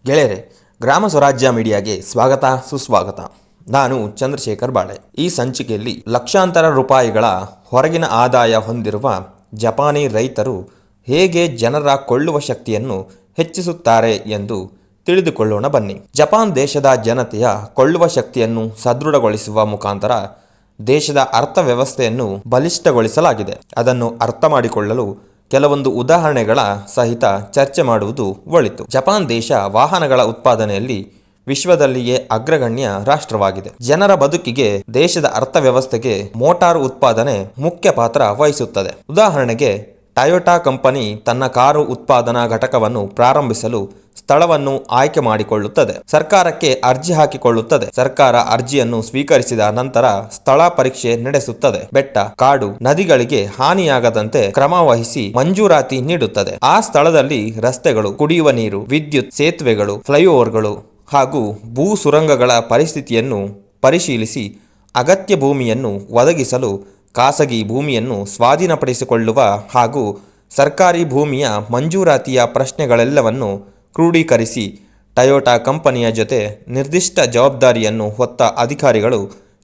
ಗೆಳೆಯರೆ, ಗ್ರಾಮ ಸ್ವರಾಜ್ಯ ಮೀಡಿಯಾಗೆ ಸ್ವಾಗತ ಸುಸ್ವಾಗತ. ನಾನು ಚಂದ್ರಶೇಖರ್ ಬಾಳೆ. ಈ ಸಂಚಿಕೆಯಲ್ಲಿ ಲಕ್ಷಾಂತರ ರೂಪಾಯಿಗಳ ಹೊರಗಿನ ಆದಾಯ ಹೊಂದಿರುವ ಜಪಾನಿ ರೈತರು ಹೇಗೆ ಜನರ ಕೊಳ್ಳುವ ಶಕ್ತಿಯನ್ನು ಹೆಚ್ಚಿಸುತ್ತಾರೆ ಎಂದು ತಿಳಿದುಕೊಳ್ಳೋಣ ಬನ್ನಿ. ಜಪಾನ್ ದೇಶದ ಜನತೆಯ ಕೊಳ್ಳುವ ಶಕ್ತಿಯನ್ನು ಸದೃಢಗೊಳಿಸುವ ಮುಖಾಂತರ ದೇಶದ ಅರ್ಥವ್ಯವಸ್ಥೆಯನ್ನು ಬಲಿಷ್ಠಗೊಳಿಸಲಾಗಿದೆ. ಅದನ್ನು ಅರ್ಥ ಮಾಡಿಕೊಳ್ಳಲು ಕೆಲವೊಂದು ಉದಾಹರಣೆಗಳ ಸಹಿತ ಚರ್ಚೆ ಮಾಡುವುದು ಒಳಿತು. ಜಪಾನ್ ದೇಶ ವಾಹನಗಳ ಉತ್ಪಾದನೆಯಲ್ಲಿ ವಿಶ್ವದಲ್ಲಿಯೇ ಅಗ್ರಗಣ್ಯ ರಾಷ್ಟ್ರವಾಗಿದೆ. ಜನರ ಬದುಕಿಗೆ, ದೇಶದ ಅರ್ಥವ್ಯವಸ್ಥೆಗೆ ಮೋಟಾರು ಉತ್ಪಾದನೆ ಮುಖ್ಯ ಪಾತ್ರ ವಹಿಸುತ್ತದೆ. ಉದಾಹರಣೆಗೆ, ಟೊಯೋಟಾ ಕಂಪನಿ ತನ್ನ ಕಾರು ಉತ್ಪಾದನಾ ಘಟಕವನ್ನು ಪ್ರಾರಂಭಿಸಲು ಸ್ಥಳವನ್ನು ಆಯ್ಕೆ ಮಾಡಿಕೊಳ್ಳುತ್ತದೆ. ಸರ್ಕಾರಕ್ಕೆ ಅರ್ಜಿ ಹಾಕಿಕೊಳ್ಳುತ್ತದೆ. ಸರ್ಕಾರ ಅರ್ಜಿಯನ್ನು ಸ್ವೀಕರಿಸಿದ ನಂತರ ಸ್ಥಳ ಪರೀಕ್ಷೆ ನಡೆಸುತ್ತದೆ. ಬೆಟ್ಟ, ಕಾಡು, ನದಿಗಳಿಗೆ ಹಾನಿಯಾಗದಂತೆ ಕ್ರಮ ವಹಿಸಿ ಮಂಜೂರಾತಿ ನೀಡುತ್ತದೆ. ಆ ಸ್ಥಳದಲ್ಲಿ ರಸ್ತೆಗಳು, ಕುಡಿಯುವ ನೀರು, ವಿದ್ಯುತ್, ಸೇತುವೆಗಳು, ಫ್ಲೈಓವರ್ಗಳು ಹಾಗೂ ಭೂ ಸುರಂಗಗಳ ಪರಿಸ್ಥಿತಿಯನ್ನು ಪರಿಶೀಲಿಸಿ ಅಗತ್ಯ ಭೂಮಿಯನ್ನು ಒದಗಿಸಲು ಖಾಸಗಿ ಭೂಮಿಯನ್ನು ಸ್ವಾಧೀನಪಡಿಸಿಕೊಳ್ಳುವ ಹಾಗೂ ಸರ್ಕಾರಿ ಭೂಮಿಯ ಮಂಜೂರಾತಿಯ ಪ್ರಶ್ನೆಗಳೆಲ್ಲವನ್ನು ಕ್ರೋಢೀಕರಿಸಿ ಟೊಯೋಟಾ ಕಂಪನಿಯ ಜೊತೆ ನಿರ್ದಿಷ್ಟ ಜವಾಬ್ದಾರಿಯನ್ನು ಹೊತ್ತ ಅಧಿಕಾರಿಗಳು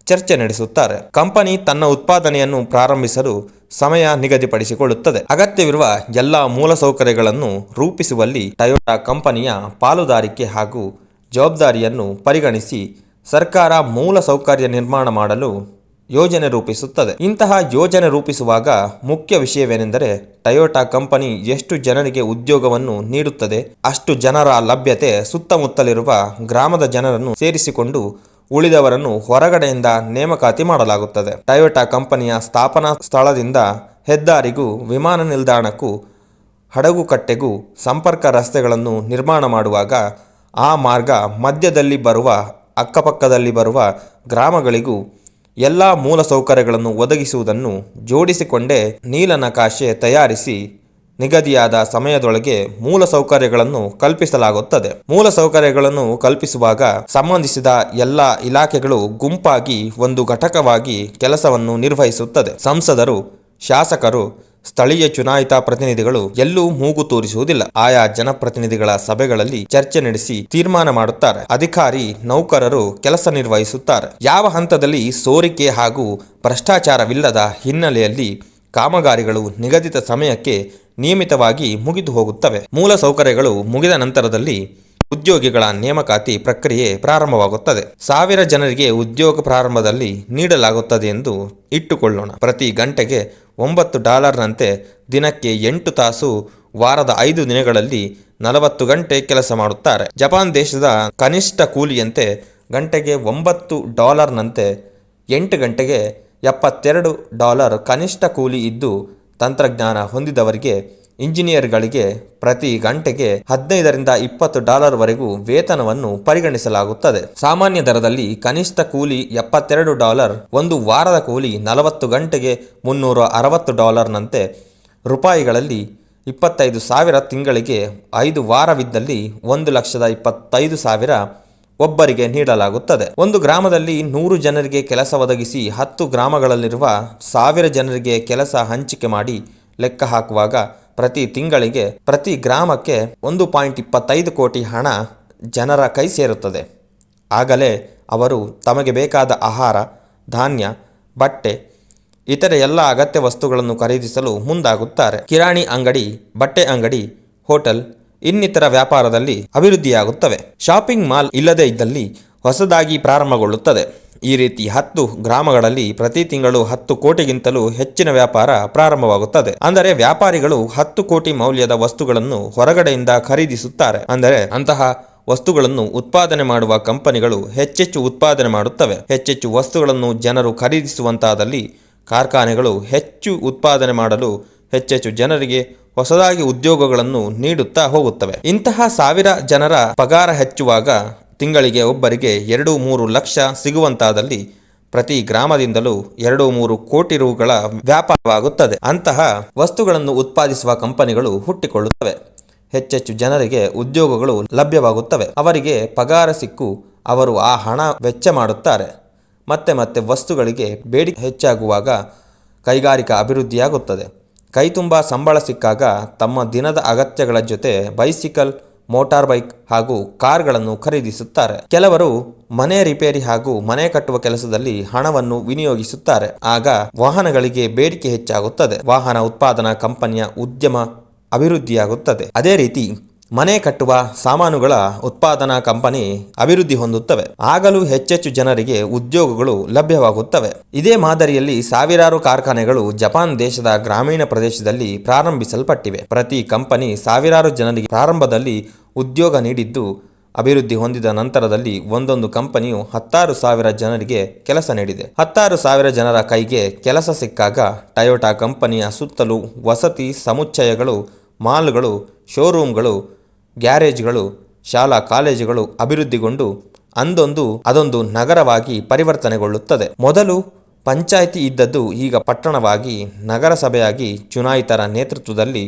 ಚರ್ಚೆ ನಡೆಸುತ್ತಾರೆ. ಕಂಪನಿ ತನ್ನ ಉತ್ಪಾದನೆಯನ್ನು ಪ್ರಾರಂಭಿಸಲು ಸಮಯ ನಿಗದಿಪಡಿಸಿಕೊಳ್ಳುತ್ತದೆ. ಅಗತ್ಯವಿರುವ ಎಲ್ಲ ಮೂಲಸೌಕರ್ಯಗಳನ್ನು ರೂಪಿಸುವಲ್ಲಿ ಟೊಯೋಟಾ ಕಂಪನಿಯ ಪಾಲುದಾರಿಕೆ ಹಾಗೂ ಜವಾಬ್ದಾರಿಯನ್ನು ಪರಿಗಣಿಸಿ ಸರ್ಕಾರ ಮೂಲಸೌಕರ್ಯ ನಿರ್ಮಾಣ ಮಾಡಲು ಯೋಜನೆ ರೂಪಿಸುತ್ತದೆ. ಇಂತಹ ಯೋಜನೆ ರೂಪಿಸುವಾಗ ಮುಖ್ಯ ವಿಷಯವೇನೆಂದರೆ ಟೊಯೋಟಾ ಕಂಪನಿ ಎಷ್ಟು ಜನರಿಗೆ ಉದ್ಯೋಗವನ್ನು ನೀಡುತ್ತದೆ ಅಷ್ಟು ಜನರ ಲಭ್ಯತೆ. ಸುತ್ತಮುತ್ತಲಿರುವ ಗ್ರಾಮದ ಜನರನ್ನು ಸೇರಿಸಿಕೊಂಡು ಉಳಿದವರನ್ನು ಹೊರಗಡೆಯಿಂದ ನೇಮಕಾತಿ ಮಾಡಲಾಗುತ್ತದೆ. ಟೊಯೋಟಾ ಕಂಪನಿಯ ಸ್ಥಾಪನಾ ಸ್ಥಳದಿಂದ ಹೆದ್ದಾರಿಗೂ ವಿಮಾನ ನಿಲ್ದಾಣಕ್ಕೂ ಹಡಗುಕಟ್ಟೆಗೂ ಸಂಪರ್ಕ ರಸ್ತೆಗಳನ್ನು ನಿರ್ಮಾಣ ಮಾಡುವಾಗ ಆ ಮಾರ್ಗ ಮಧ್ಯದಲ್ಲಿ ಬರುವ, ಅಕ್ಕಪಕ್ಕದಲ್ಲಿ ಬರುವ ಗ್ರಾಮಗಳಿಗೂ ಎಲ್ಲ ಮೂಲಸೌಕರ್ಯಗಳನ್ನು ಒದಗಿಸುವುದನ್ನು ಜೋಡಿಸಿಕೊಂಡೇ ನೀಲನಕಾಶೆ ತಯಾರಿಸಿ ನಿಗದಿಯಾದ ಸಮಯದೊಳಗೆ ಮೂಲಸೌಕರ್ಯಗಳನ್ನು ಕಲ್ಪಿಸಲಾಗುತ್ತದೆ. ಮೂಲಸೌಕರ್ಯಗಳನ್ನು ಕಲ್ಪಿಸುವಾಗ ಸಂಬಂಧಿಸಿದ ಎಲ್ಲ ಇಲಾಖೆಗಳು ಗುಂಪಾಗಿ ಒಂದು ಘಟಕವಾಗಿ ಕೆಲಸವನ್ನು ನಿರ್ವಹಿಸುತ್ತದೆ. ಸಂಸದರು, ಶಾಸಕರು, ಸ್ಥಳೀಯ ಚುನಾಯಿತ ಪ್ರತಿನಿಧಿಗಳು ಎಲ್ಲೂ ಮೂಗು ತೂರಿಸುವುದಿಲ್ಲ. ಆಯಾ ಜನಪ್ರತಿನಿಧಿಗಳ ಸಭೆಗಳಲ್ಲಿ ಚರ್ಚೆ ನಡೆಸಿ ತೀರ್ಮಾನ ಮಾಡುತ್ತಾರೆ. ಅಧಿಕಾರಿ, ನೌಕರರು ಕೆಲಸ ನಿರ್ವಹಿಸುತ್ತಾರೆ. ಯಾವ ಹಂತದಲ್ಲಿ ಸೋರಿಕೆ ಹಾಗೂ ಭ್ರಷ್ಟಾಚಾರವಿಲ್ಲದ ಹಿನ್ನೆಲೆಯಲ್ಲಿ ಕಾಮಗಾರಿಗಳು ನಿಗದಿತ ಸಮಯಕ್ಕೆ ನಿಯಮಿತವಾಗಿ ಮುಗಿದು ಹೋಗುತ್ತವೆ. ಮೂಲ ಸೌಕರ್ಯಗಳು ಮುಗಿದ ನಂತರದಲ್ಲಿ ಉದ್ಯೋಗಿಗಳ ನೇಮಕಾತಿ ಪ್ರಕ್ರಿಯೆ ಪ್ರಾರಂಭವಾಗುತ್ತದೆ. 1000 ಜನರಿಗೆ ಉದ್ಯೋಗ ಪ್ರಾರಂಭದಲ್ಲಿ ನೀಡಲಾಗುತ್ತದೆ ಎಂದು ಇಟ್ಟುಕೊಳ್ಳೋಣ. ಪ್ರತಿ ಗಂಟೆಗೆ $9ನಂತೆ ದಿನಕ್ಕೆ 8 ತಾಸು, ವಾರದ 5 ದಿನಗಳಲ್ಲಿ 40 ಗಂಟೆ ಕೆಲಸ ಮಾಡುತ್ತಾರೆ. ಜಪಾನ್ ದೇಶದ ಕನಿಷ್ಠ ಕೂಲಿಯಂತೆ ಗಂಟೆಗೆ $9ನಂತೆ 8 ಗಂಟೆಗೆ $72 ಕನಿಷ್ಠ ಕೂಲಿ ಇದ್ದು, ತಂತ್ರಜ್ಞಾನ ಹೊಂದಿದವರಿಗೆ, ಇಂಜಿನಿಯರ್ಗಳಿಗೆ ಪ್ರತಿ ಗಂಟೆಗೆ $15ರಿಂದ $20 ವರೆಗೂ ವೇತನವನ್ನು ಪರಿಗಣಿಸಲಾಗುತ್ತದೆ. ಸಾಮಾನ್ಯ ದರದಲ್ಲಿ ಕನಿಷ್ಠ ಕೂಲಿ $72, ಒಂದು ವಾರದ ಕೂಲಿ 40 ಗಂಟೆಗೆ $360ನಂತೆ ರೂಪಾಯಿಗಳಲ್ಲಿ 25,000, ತಿಂಗಳಿಗೆ 5 ವಾರವಿದ್ದಲ್ಲಿ 1,25,000 ಒಬ್ಬರಿಗೆ ನೀಡಲಾಗುತ್ತದೆ. ಒಂದು ಗ್ರಾಮದಲ್ಲಿ 100 ಜನರಿಗೆ ಕೆಲಸ ಒದಗಿಸಿ 10 ಗ್ರಾಮಗಳಲ್ಲಿರುವ 1000 ಜನರಿಗೆ ಕೆಲಸ ಹಂಚಿಕೆ ಮಾಡಿ ಲೆಕ್ಕ ಹಾಕುವಾಗ ಪ್ರತಿ ತಿಂಗಳಿಗೆ ಪ್ರತಿ ಗ್ರಾಮಕ್ಕೆ 1.25 ಕೋಟಿ ಹಣ ಜನರ ಕೈ ಸೇರುತ್ತದೆ. ಆಗಲೇ ಅವರು ತಮಗೆ ಬೇಕಾದ ಆಹಾರ, ಧಾನ್ಯ, ಬಟ್ಟೆ, ಇತರೆ ಎಲ್ಲ ಅಗತ್ಯ ವಸ್ತುಗಳನ್ನು ಖರೀದಿಸಲು ಮುಂದಾಗುತ್ತಾರೆ. ಕಿರಾಣಿ ಅಂಗಡಿ, ಬಟ್ಟೆ ಅಂಗಡಿ, ಹೋಟೆಲ್ ಇನ್ನಿತರ ವ್ಯಾಪಾರದಲ್ಲಿ ಅಭಿವೃದ್ಧಿಯಾಗುತ್ತವೆ. ಶಾಪಿಂಗ್ ಮಾಲ್ ಇಲ್ಲದೇ ಇದ್ದಲ್ಲಿ ಹೊಸದಾಗಿ ಪ್ರಾರಂಭಗೊಳ್ಳುತ್ತದೆ. ಈ ರೀತಿ 10 ಗ್ರಾಮಗಳಲ್ಲಿ ಪ್ರತಿ ತಿಂಗಳು 10 ಕೋಟಿಗಿಂತಲೂ ಹೆಚ್ಚಿನ ವ್ಯಾಪಾರ ಪ್ರಾರಂಭವಾಗುತ್ತದೆ. ಅಂದರೆ ವ್ಯಾಪಾರಿಗಳು 10 ಕೋಟಿ ಮೌಲ್ಯದ ವಸ್ತುಗಳನ್ನು ಹೊರಗಡೆಯಿಂದ ಖರೀದಿಸುತ್ತಾರೆ. ಅಂದರೆ ಅಂತಹ ವಸ್ತುಗಳನ್ನು ಉತ್ಪಾದನೆ ಮಾಡುವ ಕಂಪನಿಗಳು ಹೆಚ್ಚೆಚ್ಚು ಉತ್ಪಾದನೆ ಮಾಡುತ್ತವೆ. ಹೆಚ್ಚೆಚ್ಚು ವಸ್ತುಗಳನ್ನು ಜನರು ಖರೀದಿಸುವಂತಾದಲ್ಲಿ ಕಾರ್ಖಾನೆಗಳು ಹೆಚ್ಚು ಉತ್ಪಾದನೆ ಮಾಡಲು ಹೆಚ್ಚೆಚ್ಚು ಜನರಿಗೆ ಹೊಸದಾಗಿ ಉದ್ಯೋಗಗಳನ್ನು ನೀಡುತ್ತಾ ಹೋಗುತ್ತವೆ. ಇಂತಹ 1000 ಜನರ ಪಗಾರ ಹೆಚ್ಚುವಾಗ ತಿಂಗಳಿಗೆ ಒಬ್ಬರಿಗೆ 2-3 ಲಕ್ಷ ಸಿಗುವಂತಾದಲ್ಲಿ ಪ್ರತಿ ಗ್ರಾಮದಿಂದಲೂ 2-3 ಕೋಟಿ ರುಗಳ ವ್ಯಾಪಾರವಾಗುತ್ತದೆ. ಅಂತಹ ವಸ್ತುಗಳನ್ನು ಉತ್ಪಾದಿಸುವ ಕಂಪನಿಗಳು ಹುಟ್ಟಿಕೊಳ್ಳುತ್ತವೆ. ಹೆಚ್ಚೆಚ್ಚು ಜನರಿಗೆ ಉದ್ಯೋಗಗಳು ಲಭ್ಯವಾಗುತ್ತವೆ. ಅವರಿಗೆ ಪಗಾರ ಸಿಕ್ಕು ಅವರು ಆ ಹಣ ವೆಚ್ಚ ಮಾಡುತ್ತಾರೆ. ಮತ್ತೆ ವಸ್ತುಗಳಿಗೆ ಬೇಡಿಕೆ ಹೆಚ್ಚಾಗುವಾಗ ಕೈಗಾರಿಕಾ ಅಭಿವೃದ್ಧಿಯಾಗುತ್ತದೆ. ಕೈತುಂಬ ಸಂಬಳ ಸಿಕ್ಕಾಗ ತಮ್ಮ ದಿನದ ಅಗತ್ಯಗಳ ಜೊತೆ ಬೈಸಿಕಲ್, ಮೋಟಾರ್ ಬೈಕ್ ಹಾಗೂ ಕಾರ್ಗಳನ್ನು ಖರೀದಿಸುತ್ತಾರೆ. ಕೆಲವರು ಮನೆ ರಿಪೇರಿ ಹಾಗೂ ಮನೆ ಕಟ್ಟುವ ಕೆಲಸದಲ್ಲಿ ಹಣವನ್ನು ವಿನಿಯೋಗಿಸುತ್ತಾರೆ. ಆಗ ವಾಹನಗಳಿಗೆ ಬೇಡಿಕೆ ಹೆಚ್ಚಾಗುತ್ತದೆ. ವಾಹನ ಉತ್ಪಾದನಾ ಕಂಪನಿಯ ಉದ್ಯಮ ಅಭಿವೃದ್ಧಿಯಾಗುತ್ತದೆ. ಅದೇ ರೀತಿ ಮನೆ ಕಟ್ಟುವ ಸಾಮಾನುಗಳ ಉತ್ಪಾದನಾ ಕಂಪನಿ ಅಭಿವೃದ್ಧಿ ಹೊಂದುತ್ತವೆ. ಆಗಲೂ ಹೆಚ್ಚೆಚ್ಚು ಜನರಿಗೆ ಉದ್ಯೋಗಗಳು ಲಭ್ಯವಾಗುತ್ತವೆ. ಇದೇ ಮಾದರಿಯಲ್ಲಿ ಸಾವಿರಾರು ಕಾರ್ಖಾನೆಗಳು ಜಪಾನ್ ದೇಶದ ಗ್ರಾಮೀಣ ಪ್ರದೇಶದಲ್ಲಿ ಪ್ರಾರಂಭಿಸಲ್ಪಟ್ಟಿವೆ. ಪ್ರತಿ ಕಂಪನಿ ಸಾವಿರಾರು ಜನರಿಗೆ ಪ್ರಾರಂಭದಲ್ಲಿ ಉದ್ಯೋಗ ನೀಡಿದ್ದು, ಅಭಿವೃದ್ಧಿ ಹೊಂದಿದ ನಂತರದಲ್ಲಿ ಒಂದೊಂದು ಕಂಪನಿಯು 10,000 ಜನರಿಗೆ ಕೆಲಸ ನೀಡಿದೆ. 10,000 ಜನರ ಕೈಗೆ ಕೆಲಸ ಸಿಕ್ಕಾಗ ಟೊಯೋಟಾ ಕಂಪನಿಯ ಸುತ್ತಲೂ ವಸತಿ ಸಮುಚ್ಚಯಗಳು, ಮಾಲ್ಗಳು, ಶೋರೂಮ್ಗಳು, ಗ್ಯಾರೇಜ್ಗಳು, ಶಾಲಾ ಕಾಲೇಜುಗಳು ಅಭಿವೃದ್ಧಿಗೊಂಡು ಅದೊಂದು ನಗರವಾಗಿ ಪರಿವರ್ತನೆಗೊಳ್ಳುತ್ತದೆ. ಮೊದಲು ಪಂಚಾಯಿತಿ ಇದ್ದದ್ದು ಈಗ ಪಟ್ಟಣವಾಗಿ, ನಗರಸಭೆಯಾಗಿ ಚುನಾಯಿತರ ನೇತೃತ್ವದಲ್ಲಿ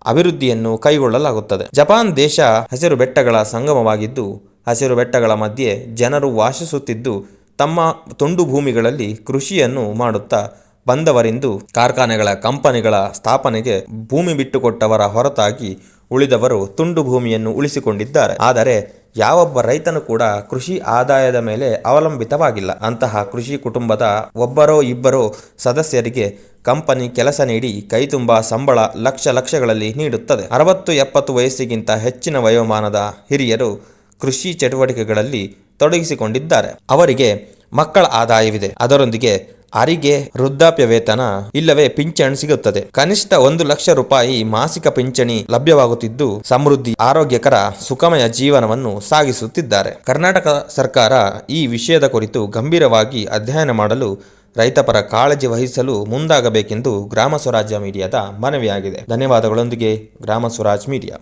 ಅಭಿವೃದ್ಧಿಯನ್ನು ಕೈಗೊಳ್ಳಲಾಗುತ್ತದೆ. ಜಪಾನ್ ದೇಶ ಹಸಿರು ಬೆಟ್ಟಗಳ ಸಂಗಮವಾಗಿದ್ದು, ಹಸಿರು ಬೆಟ್ಟಗಳ ಮಧ್ಯೆ ಜನರು ವಾಸಿಸುತ್ತಿದ್ದು, ತಮ್ಮ ತುಂಡು ಭೂಮಿಗಳಲ್ಲಿ ಕೃಷಿಯನ್ನು ಮಾಡುತ್ತಾ ಬಂದವರೆಂದು ಕಾರ್ಖಾನೆಗಳ ಕಂಪನಿಗಳ ಸ್ಥಾಪನೆಗೆ ಭೂಮಿ ಬಿಟ್ಟುಕೊಟ್ಟವರ ಹೊರತಾಗಿ ಉಳಿದವರು ತುಂಡು ಭೂಮಿಯನ್ನು ಉಳಿಸಿಕೊಂಡಿದ್ದಾರೆ. ಆದರೆ ಯಾವೊಬ್ಬ ರೈತನು ಕೂಡ ಕೃಷಿ ಆದಾಯದ ಮೇಲೆ ಅವಲಂಬಿತವಾಗಿಲ್ಲ. ಅಂತಹ ಕೃಷಿ ಕುಟುಂಬದ ಒಬ್ಬರೋ ಇಬ್ಬರೋ ಸದಸ್ಯರಿಗೆ ಕಂಪನಿ ಕೆಲಸ ನೀಡಿ ಕೈತುಂಬ ಸಂಬಳ ಲಕ್ಷಗಳಲ್ಲಿ ನೀಡುತ್ತದೆ. 60-70 ವಯಸ್ಸಿಗಿಂತ ಹೆಚ್ಚಿನ ವಯೋಮಾನದ ಹಿರಿಯರು ಕೃಷಿ ಚಟುವಟಿಕೆಗಳಲ್ಲಿ ತೊಡಗಿಸಿಕೊಂಡಿದ್ದಾರೆ. ಅವರಿಗೆ ಮಕ್ಕಳ ಆದಾಯವಿದೆ. ಅದರೊಂದಿಗೆ ಅರಿಗೆ ವೃದ್ಧಾಪ್ಯ ವೇತನ ಇಲ್ಲವೇ ಪಿಂಚಣಿ ಸಿಗುತ್ತದೆ. ಕನಿಷ್ಠ 1 ಲಕ್ಷ ರೂಪಾಯಿ ಮಾಸಿಕ ಪಿಂಚಣಿ ಲಭ್ಯವಾಗುತ್ತಿದ್ದು, ಸಮೃದ್ಧಿ, ಆರೋಗ್ಯಕರ, ಸುಖಮಯ ಜೀವನವನ್ನು ಸಾಗಿಸುತ್ತಿದ್ದಾರೆ. ಕರ್ನಾಟಕ ಸರ್ಕಾರ ಈ ವಿಷಯದ ಕುರಿತು ಗಂಭೀರವಾಗಿ ಅಧ್ಯಯನ ಮಾಡಲು, ರೈತಪರ ಕಾಳಜಿ ವಹಿಸಲು ಮುಂದಾಗಬೇಕೆಂದು ಗ್ರಾಮ ಸ್ವರಾಜ್ಯ ಮೀಡಿಯಾದ ಮನವಿಯಾಗಿದೆ. ಧನ್ಯವಾದಗಳೊಂದಿಗೆ ಗ್ರಾಮ ಸ್ವರಾಜ್ ಮೀಡಿಯಾ.